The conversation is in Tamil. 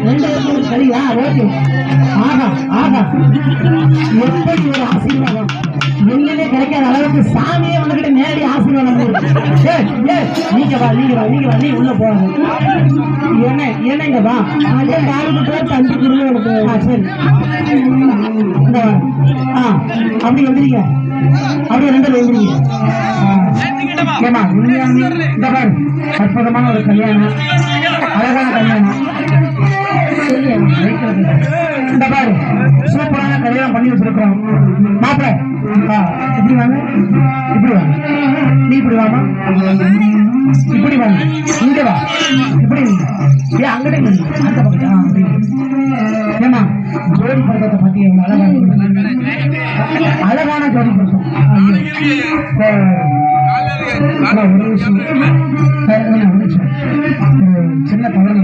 ரெண்டு பேரும் சரியா? ஓகே. ஆகா ஆகா, எப்படி ஒரு ஆசீர்வாதம்! எங்கேயுமே கிடைக்காத அளவுக்கு சாமியே வந்துகிட்டு நேரடி ஆசீர்வாதம். நீங்க வா, நீங்க வா, நீங்க வா, நீ உள்ள போவாங்க. என்னங்க வா, அந்த காலுக்கு பேர் தம்பி குருவனுக்கு. சரி, இந்த வா. அப்படி வந்துருங்க, அப்படியே ரெண்டு வந்துருங்க. ஏமா இந்த பாரு, அற்புதமான ஒரு கல்யாணம், அழகான கல்யாணம். இந்த பாரு, சூப்பரான கல்யாணம் பண்ணி வச்சிருக்கிறோம். மாப்பிள்ள இப்படி வாங்க, இப்படி வாங்க, நீ இப்படி வாமா, இப்படி வாங்க, இங்க வா, இப்படி ஏன் அங்கிட்ட அந்த பக்கம். ஏமா ஜோடி படத்தை பத்தி அழகான ஜோடி படம். ஒரு நிமிஷம் சின்ன தவறு